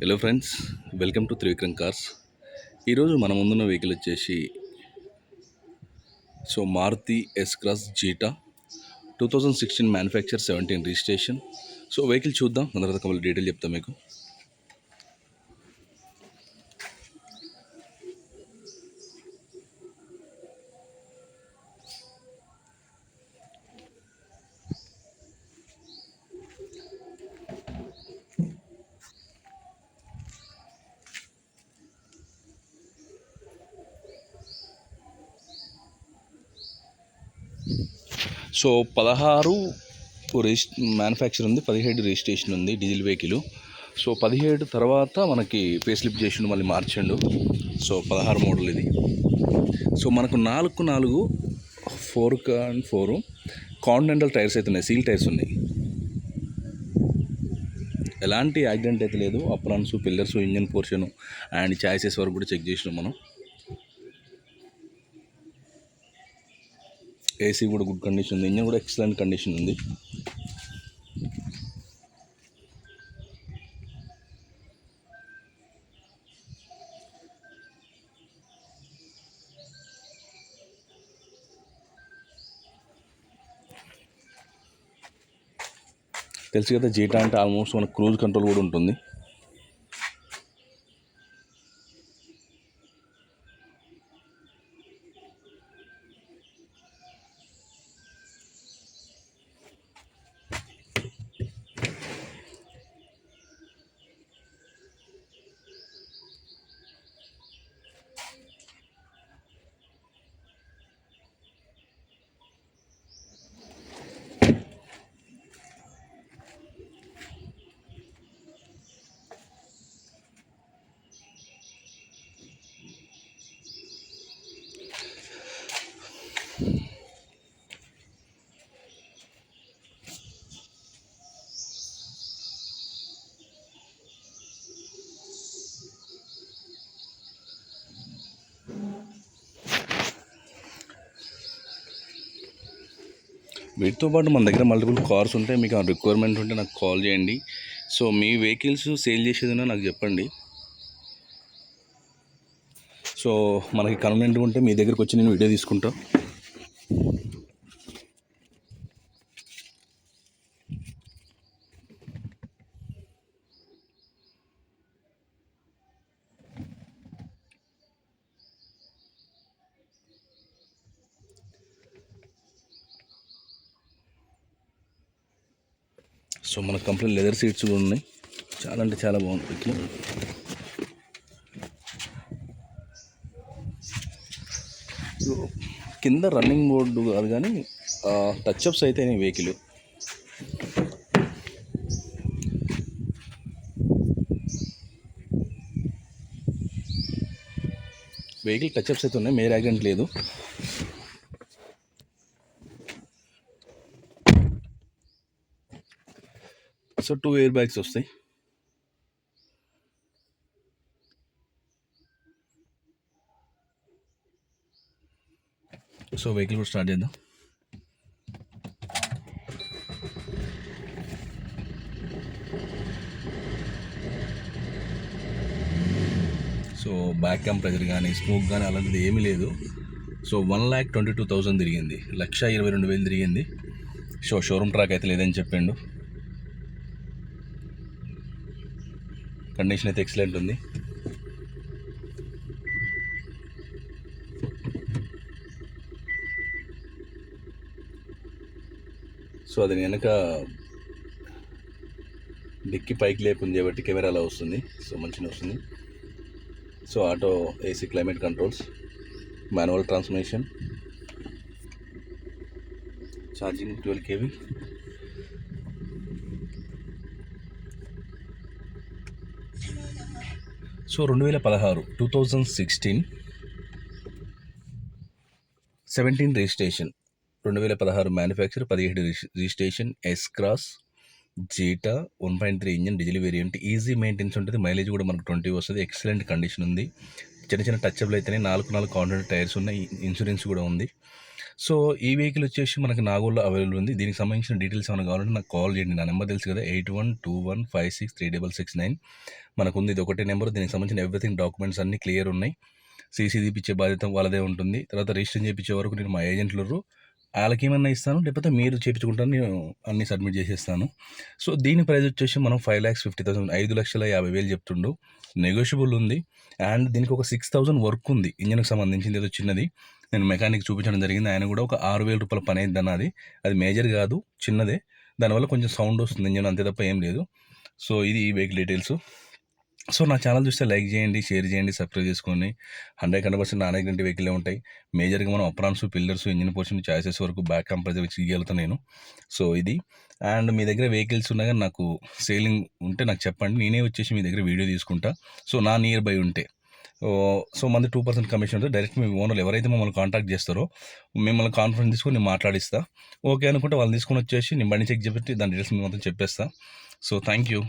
Hello friends, welcome to Trivikram cars. ఈరోజు మన ముందున్న వెహికల్ వచ్చేసి Maruti S cross Zeta 2016 manufacture 17 registration. Vehicle చూద్దాం, దాని తర్వాత కంప్లీట్ డీటెయిల్ చెప్తాం మీకు. సో 16 మ్యానుఫ్యాక్చర్ ఉంది, 17 రిజిస్ట్రేషన్ ఉంది, డీజిల్ వెహికల్. 17 తర్వాత మనకి ఫేస్ లిఫ్ట్ చేసిండు, మళ్ళీ మార్చిండు. 16 మోడల్ ఇది. మనకు 4x4 4x4 కాంటినెంటల్ టైర్స్ అయితే ఉన్నాయి, సీల్ టైర్స్ ఉన్నాయి. ఎలాంటి యాక్సిడెంట్ అయితే లేదు. Aprons, pillars, engine portion and choices వరకు కూడా చెక్ చేసినాం మనం. ఏసీ కూడా గుడ్ కండిషన్ ఉంది, ఇంజన్ కూడా ఎక్సలెంట్ కండిషన్ ఉంది. తెలుసు కదా, జీటా అంటే ఆల్మోస్ట్ మన క్రూజ్ కంట్రోల్ కూడా ఉంటుంది. వీటితో పాటు మన దగ్గర మల్టిపుల్ కార్స్ ఉంటాయి. మీకు ఆ రిక్వైర్మెంట్ ఉంటే నాకు కాల్ చేయండి. మీ వెహికల్స్ సేల్ చేసేదినా నాకు చెప్పండి. మనకి కన్వీనియంట్గా ఉంటే మీ దగ్గరికి వచ్చి నేను వీడియో తీసుకుంటా. మనకు కంప్లీట్ లెదర్ సీట్స్ కూడా ఉన్నాయి. చాలా అంటే చాలా బాగుంది. కింద రన్నింగ్ మోడ్ కాదు కానీ టచ్అప్స్ అయితే వెహికల్. టచ్అప్స్ అయితే ఉన్నాయి, మేజర్ యాక్సిడెంట్ లేదు. సో 2 ఎయిర్ బ్యాగ్స్ వస్తాయి. వెహికల్ కూడా స్టార్ట్ చేద్దాం. బ్యాక్ క్యామ్ ప్రెజర్ కానీ స్మోక్ కానీ అలాంటిది ఏమీ లేదు. 1,22,000 తిరిగింది, 1,22,000 తిరిగింది. షోరూమ్ ట్రాక్ అయితే లేదని చెప్పిండు. కండిషన్ అయితే ఎక్సలెంట్ ఉంది. అది వెనక డిక్కి పైకి లేపుంది కాబట్టి కెమెరా అలా వస్తుంది. మంచిగా వస్తుంది. Auto AC climate controls, manual transmission, charging 12 kV. So 2016 17 registration, 2016 manufacture, 17 registration, S cross Zeta 1.3 engine diesel variant. Easy maintenance ఉంటుంది, మైలేజ్ కూడా మనకు 20 వస్తుంది. ఎక్సలెంట్ కండిషన్ ఉంది. చిన్న చిన్న టచ్అప్లు అయితేనే 4x4 కాంటినెంటల్ టైర్స్ ఉన్నాయి, ఇన్సూరెన్స్ కూడా ఉంది. సో ఈ వెహికల్ వచ్చేసి మనకి నాగోల్లో అవైలబుల్ ఉంది. దీనికి సంబంధించిన డీటెయిల్స్ ఏమైనా కావాలంటే నాకు కాల్ చేయండి. నా నెంబర్ తెలుసు కదా, 8121563669 మనకుంది. ఇది ఒకటే నెంబర్. దీనికి సంబంధించిన ఎవ్రీథింగ్ డాక్యుమెంట్స్ అన్నీ క్లియర్ ఉన్నాయి. సీసీ తీపిచ్చే బాధ్యత వాళ్ళదే ఉంటుంది. తర్వాత రిజిస్ట్రేషన్ చేయించే వరకు నేను మా ఏజెంట్లు వాళ్ళకి ఏమన్నా ఇస్తాను, లేకపోతే మీరు చేయించుకుంటాను, నేను అన్నీ సబ్మిట్ చేసేస్తాను. సో దీని ప్రైస్ వచ్చేసి మనం 5,50,000 5,50,000 చెప్తుండు. నెగోషియబుల్ ఉంది. అండ్ దీనికి ఒక 6,000 వర్క్ ఉంది ఇంజన్కి సంబంధించింది, ఏదో చిన్నది. నేను మెకానిక్ చూపించడం జరిగింది. ఆయన కూడా ఒక 6,000 రూపాయల పని అయింది అన్నది. అది మేజర్ కాదు, చిన్నదే. దానివల్ల కొంచెం సౌండ్ వస్తుంది ఇంజన్, అంతే తప్ప ఏం లేదు. సో ఇది ఈ వెహికల్ డీటెయిల్స్. సో నా ఛానల్ చూస్తే లైక్ చేయండి, షేర్ చేయండి, సబ్స్క్రైబ్ చేసుకోండి. 100% నాన్ యాక్సిడెంట్ వెహికలే ఉంటాయి. మేజర్గా మనం aprons, pillars, engine portion, choices వరకు బ్యాక్ కంప్రెసర్ వచ్చి ఇవ్వగలుగుతాను నేను. సో ఇది. అండ్ మీ దగ్గర వెహికల్స్ ఉన్నా కానీ నాకు సేలింగ్ ఉంటే నాకు చెప్పండి, నేనే వచ్చేసి మీ దగ్గర వీడియో తీసుకుంటా. సో నా నియర్ బై ఉంటే సో మంది 2% కమిషన్ ఉంటుంది. డైరెక్ట్ మీ ఓనర్లు ఎవరైతే మమ్మల్ని కాంటాక్ట్ చేస్తారో మిమ్మల్ని కాన్ఫరెన్స్ తీసుకొని నేను మాట్లాడిస్తా. ఓకే అనుకుంటే వాళ్ళు తీసుకొని వచ్చేసి నేను బండి చెక్ చెప్పి దాని డీటెయిల్స్ మొత్తం చెప్పేస్తా. So thank you.